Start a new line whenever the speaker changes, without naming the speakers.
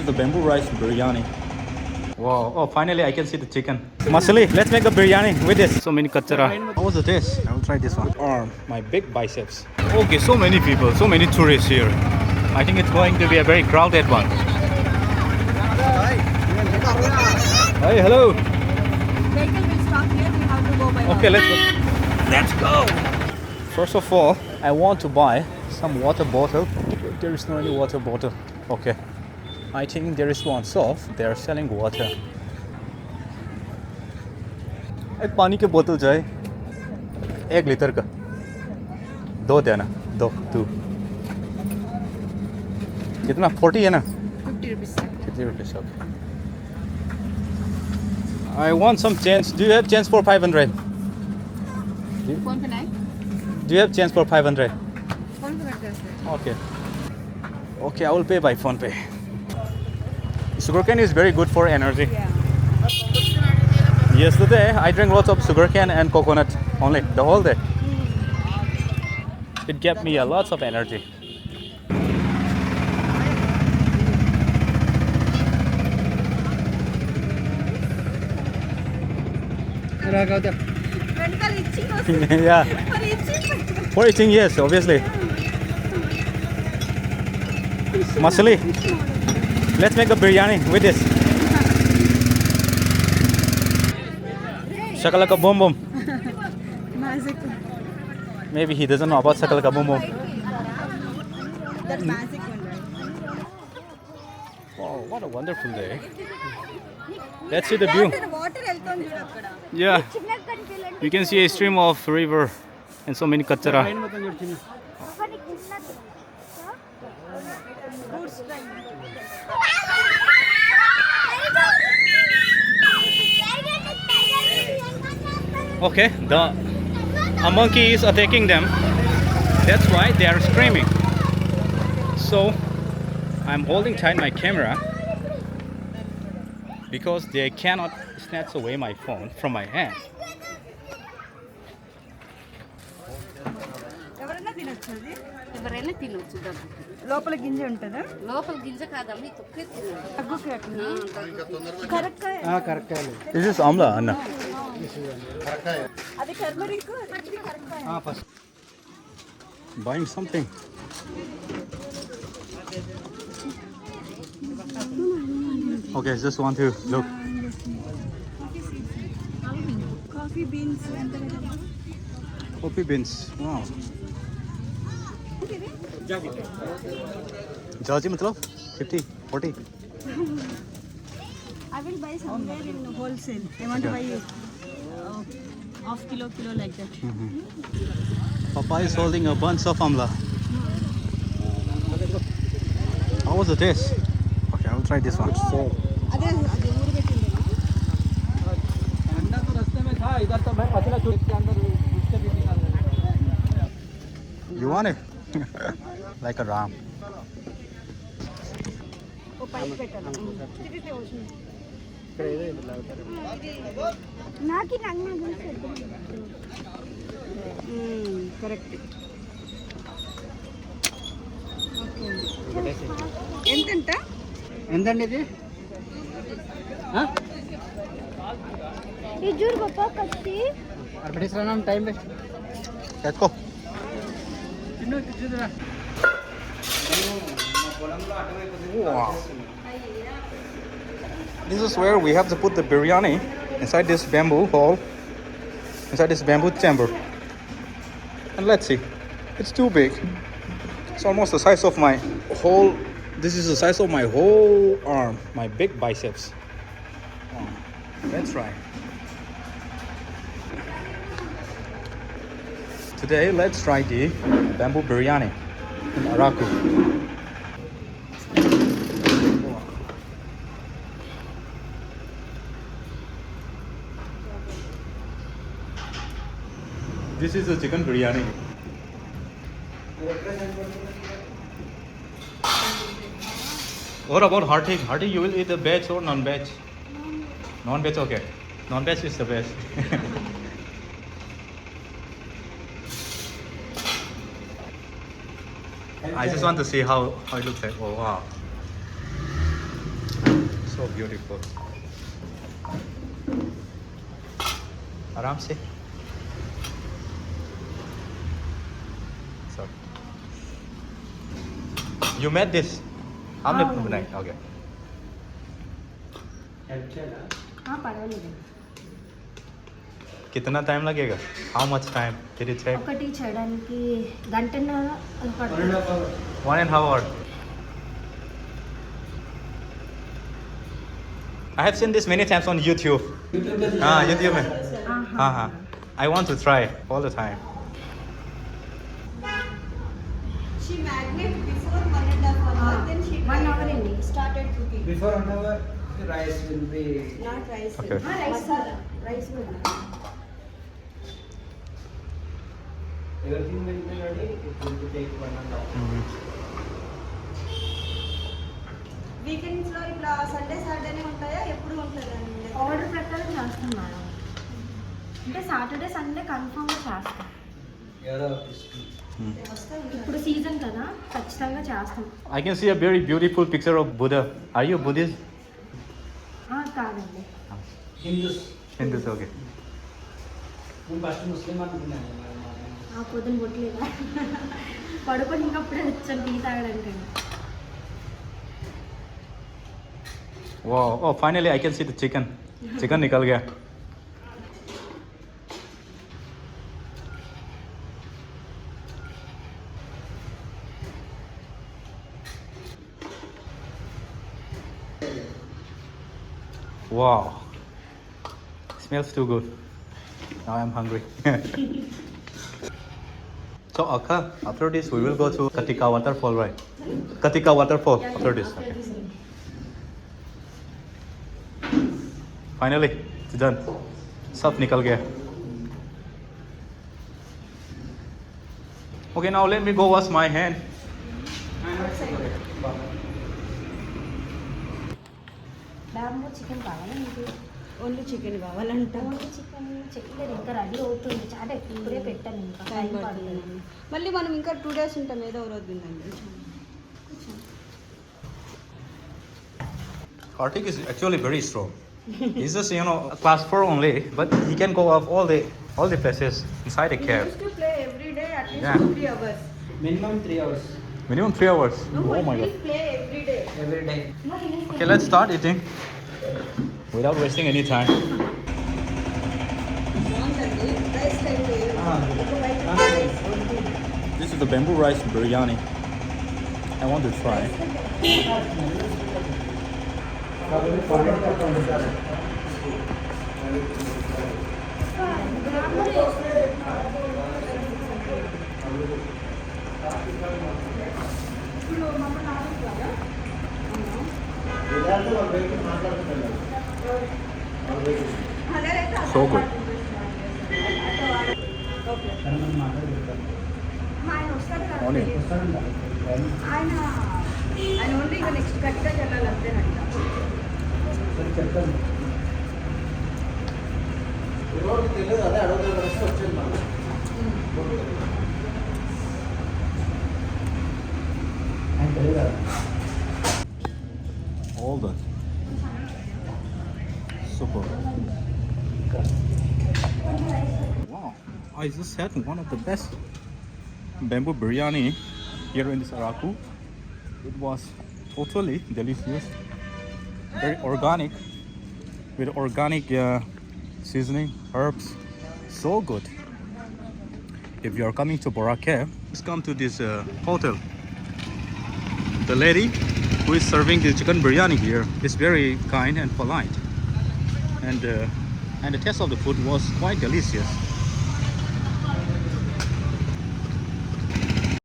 the bamboo rice biryani. Wow. Oh, finally I can see the chicken. Masali, let's make a biryani with this. So many kachara. How was the taste? I will try this one. Arm, my big biceps. Okay, so many people, so many tourists here. I think it's going to be a very crowded one. Hi, hello.
Vehicle will stop here. We have to go by
Okay, let's go. Let's go. First of all, I want to buy some water bottle. There is no any water bottle. Okay. I think there is one. So they are selling water. एक पानी के बोतल जाए 1 litre का 2 देना 2 कितना 40 है ना
50 rupees.
50 rupees. Okay. I want some change. Do you have change for 500?
Phone पे नहीं?
Do you have change for 500?
Phone पे करते हैं.
Okay. Okay, I will pay by phone pay. Sugarcane is very good for energy.
Yeah.
Yesterday, I drank lots of sugarcane and coconut only the whole day. It gave me a lots of energy.
Medical itching also.
Yeah,
For itching.
for eating, yes, obviously. Masali, let's make a biryani with this. Shakalaka boom boom.
Magic.
Maybe he doesn't know about shakalaka boom boom.
That magic one, right?
Oh, what a wonderful day. Let's see the view.
Water వెళ్తుంది చూడు అక్కడ.
Yeah,
చిన్నగా కనిపించలేదు.
you can see a stream of river and so many kachara.
Goods train.
Okay, a monkey is attacking them. That's why they are screaming. So I'm holding tight my camera because they cannot snatch away my phone from my hand.
ఎవరైనా తినొచ్చు అది?
ఎవరైనా తినొచ్చు దగ్గు.
లోపల గింజ ఉంటుందా?
లోపల గింజ కాదమ్మా, ఈ తొక్కే తినాలి.
దగ్గుకి అట్లా. కరక్కాయ.
కరెక్కాయలు.
This is amla, Anna.
అది టర్మరిక్, ఇది కరక్కాయ.
First
Buying something. Okay, just want to look.
Coffee beans ఎంత కదా?
Coffee beans. Wow. Jaji matlab 50, 40.
I will buy somewhere in wholesale. I want to buy half kilo like that.
Papa is holding a bunch of amla. How was the taste? Okay, I will try this one.
అదే అది ఊరు పెట్టింది.
अंडा तो रास्ते में था, इधर तो मैं पतला चूड़ के अंदर उसके भी निकाल रहा हूं.
You want it? Like a ram.
ఓ పైకి పెట్టాలి. తిరిగితే వస్తుంది.
ఇక్కడ ఏదో ఇందులో అవుతారు.
నాకి నంగ కరెక్ట్. ఎంతంట?
ఎంతండి ఇది?
ఈ జూర్ గొప్ప కత్తి
అర్పటిస్రానా టైం వేస్ట్.
Let's go.
చిన్న చూదురా.
Wow. This is where we have to put the biryani inside this bamboo hole, inside this bamboo chamber. And let's see. It's too big. It's almost the size of my whole. This is the size of my whole arm, my big biceps. Wow. Let's try. Today, let's try the bamboo biryani in Araku. This is the chicken biryani. What about Hartik? Hartik, you will eat the veg or non-veg? Non-veg, okay. Non-veg is the best. I just want to see how it looks like. Oh wow. So beautiful. Aram se. Sorry. You made this? हमने बनाई. Okay.
हाँ परवालेदु
कितना time लगेगा? How much time did it take?
ఒకటి చేయడానికి గంటన్నర పడుతుంది
1.5 hour. I have seen this many times on YouTube. YouTube में. हाँ. I want to try all the time.
She marinate before 1.5 hour, then she 1 hour only started cooking.
Before 1 hour, the rice will be.
Not rice.
Okay.
Rice will.
Everything will be ready. It will take 1.5 hour.
Weekends లో ఇట్లా Sunday Saturday ఉంటాయా ఎప్పుడు ఉంటుందండి order ప్రకారం చేస్తాం madam అంటే Saturday Sunday confirm గా చేస్తాం ఇప్పుడు సీజన్ కదా ఖచ్చితంగా చేస్తాం.
I can see a very beautiful picture of Buddha. Are you Buddhist?
కాదండి
Hindus, okay.
నేను ఫస్ట్ ముస్లిం అనుకున్నాను.
పొద్దున కొట్టలేదా పడుకొని ఇంకప్పుడే వచ్చాను టీ తాగడానికి.
Wow, oh finally I can see the chicken. Chicken निकल गया. Wow, smells too good. Now I'm hungry. So Akka, after this we will go to Katika waterfall, right? Katika waterfall after this. Okay. Finally, it's done. सब निकल गया. Okay, now let me go wash my hand.
Bamboo chicken కావాలా మీకు only chicken కావాలంట only chicken చెక్కలేదు ఇంకా ready అవుతుంది చాలా ఇప్పుడే పెట్టాను ఇంకా టైం పడుతుంది మళ్ళీ మనం ఇంకా 2 days ఉంటాం ఏదో రోజు ఉందండి.
Kartik is actually very strong. He's just class 4 only, but he can go off all the places inside the cave.
He used to play every day at least
Yeah.
3 hours.
Minimum 3 hours.
Minimum 3 hours.
No,
Oh my
he
god.
play every day.
Every day.
No, he is
Okay, let's start eating without wasting any time.
rice type
This is the bamboo rice biryani. I want to try. So good. Onion.
ఆయన only ఇక next గట్టిగా చల్లాలి అంతేనంట.
All done. Super. Wow, I just had one of the best bamboo biryani here in this Araku. It was totally delicious, very organic, with organic seasoning, herbs, so good. If you are coming to Borra Caves, just come to this hotel. The lady who is serving the chicken biryani here is very kind and polite, and the taste of the food was quite delicious.